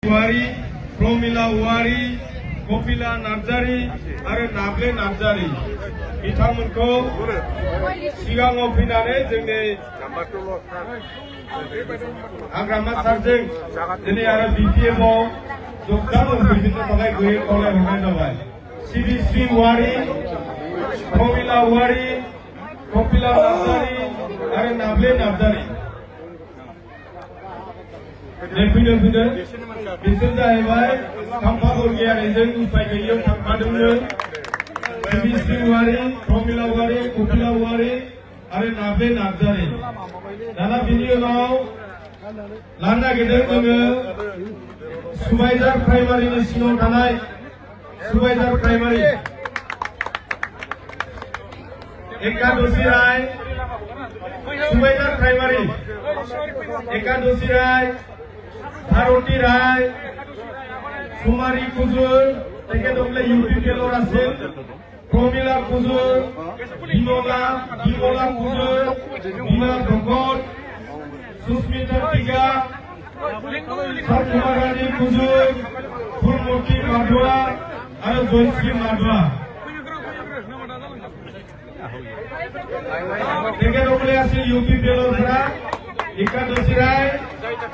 Wari, Promila Wari, Kopila Narjari, आरो नाब्ले नार्जारी बिथांमोनखौ सिगाङाव फैनानै जोंनि हाग्रामा सारजों दिनै आरो BPF-आव जगदान होफैनो थाखाय गुरै खावलायहरनाय जाबाय सिबिश्री वारी, प्रमिला वारी, कपिला नार्जारी आरो नाब्ले नार्जारी फैदों बिसोर जाहैबाय खाम्फा बरगयारिजों उफाय गैयैयाव थांफादोंमोन सिबिश्री वारी, प्रमिला वारी, कपिला वारी आरो नाब्ले नार्जारी दाना बिनि उनाव लानो नागिरदों जोङो सुबाइजार प्राइमारिनि सिङाव थानाय सुबाइजार प्राइमारि एकादशी राय सुबाइजार प्राइमारि एकादशी राय भारती राय सुमारी कुजुर तेखेतসকলে UPPL-ৰ আছিল प्रमिला कुजुर বিমলা कुजुर বিমা ভকত सुस्मिता टिका सरकुमार रानी कुजुर फुलमती माधवा आरो जयश्री माधवा तेखेतসকলে আছিল UPPL-ৰপৰা एकादशी राय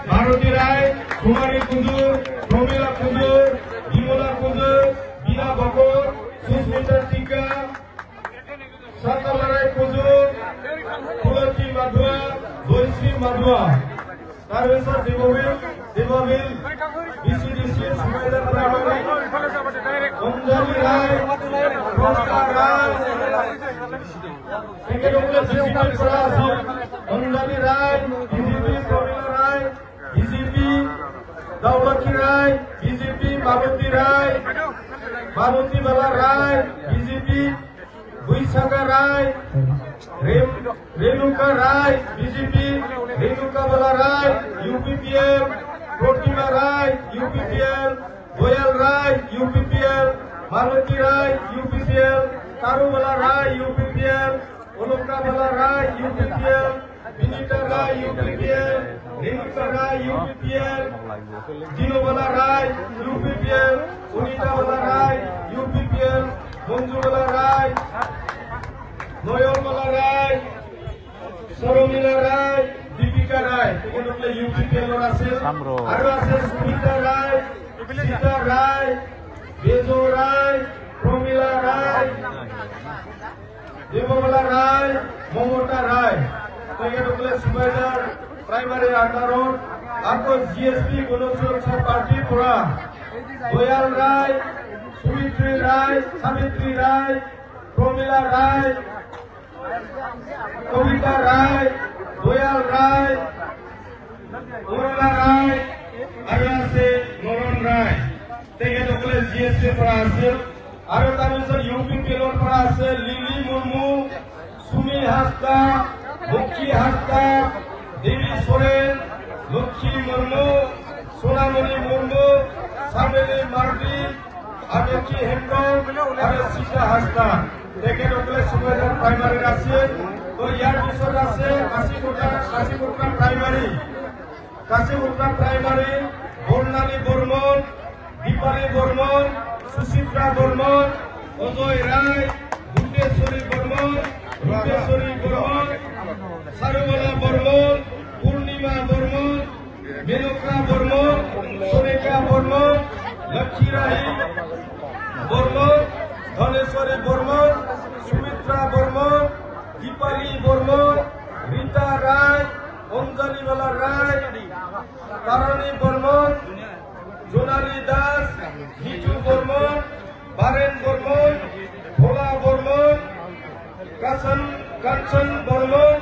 भारती राय कुमारी कुजुर प्रमिला कुजुर विमला कुजुर बीना भकत सुस्मिता टिका सरकुमार कुजुर फुलमती माधवा जयश्री माधवा तारपिছত देवाबिल BCDC सुबाइजार प्राइमारि অঞ্জলি রায় প্রস্তা রায় তেখেতসকলে BCP-ৰ পৰা আছিল অঞ্জলি রায় BCP प्रमिला राय BCP दौलती राय BCP मारुति राय मारुति बाला राय BCP बैसाखा राय रेणुका राय BCP रेणुका बाला राय UPPL प्रतिमा राय UPPL गोयल राय UPPL मारुति राय UPPL तारुबाला राय UPPL अलका बाला राय UPPL विनीता राय UPPL रेणुका राय UPPL दिनोबाला राय UPPL सुनीता बाला राय UPPL मंजुबाला राय नयनबाला राय सरमिला राय दीपिका राय तेखेतসকলে UPPL-ৰ আছিল আৰু আছে सुनीता राय सीता राय बेजो राय प्रमिला राय देवबाला राय ममता राय तेखेतসকলে सुबाइजार प्राइमारि आन्दाৰত আকৌ GSP गणसुरक्षा पार्टीৰ পৰা गोयल राय सुमित्री राय प्रमिला राय कविता राय गोयल राय उर्मिला राय আৰু আছে নৰণ ৰায় তেখেতসকলে GSP-ৰ পৰা আছিল আৰু তাৰপিছত UPPL-ৰ পৰা আছে লিলি মুৰ্মু সুমি হাস্তা লক্ষ্মী হাস্তা দেৱী সোৰেন লক্ষ্মী মুৰ্মু সোনামণি মুৰ্মু চামেলি মাৰ্ডি আবেকি হেমব্ৰম আৰু সীতা হাস্তা তেখেতসকলে সুবাইজাৰ প্ৰাইমাৰিত আছিল তো ইয়াৰ পিছত আছে কাশীপুত্ৰা প্ৰাইমাৰি বৰ্ণালী বৰ্মন দীপালী বৰ্মন সুচিত্ৰা বৰ্মন অজয় ৰায় ভূতেশ্বৰী বৰ্মন চাৰুবালা বৰ্মন পূৰ্ণিমা বৰ্মন মেনকা বৰ্মন সুৰেখা বৰ্মন লক্ষ্মী ৰায় বৰ্মন ধনেশ্বৰী বৰ্মন সুমিত্ৰা বৰ্মন দীপালী বৰ্মন ৰীতা ৰায় অঞ্জলিবালা ৰায় তাৰণী বৰ্মন জোনালী দাস হিজু বৰ্মন বাৰেন বৰ্মন ভোলা বৰ্মন কাঞ্চন বৰ্মন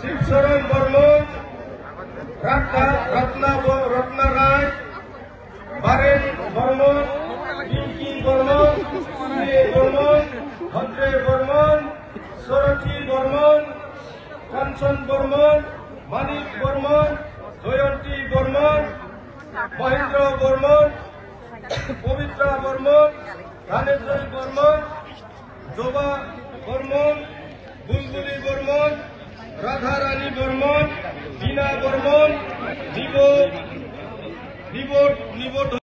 শিৱচৰণ বৰ্মন ৰত্না ৰায় বাৰেন বৰ্মন পিংকি বৰ্মন বৰ্মন ভদ্ৰে বৰ্মন সৰথী বৰ্মন কাঞ্চন বৰ্মন মানিক বৰ্মন জয়ন্তী বৰ্মন মহেন্দ্ৰ বৰ্মন পবিত্ৰা বৰ্মন ধানেশ্বৰী বৰ্মন জবা বৰ্মন বুলবুলি বৰ্মন ৰাধাৰানী বৰ্মন, টিনা বৰ্মন, নিবোট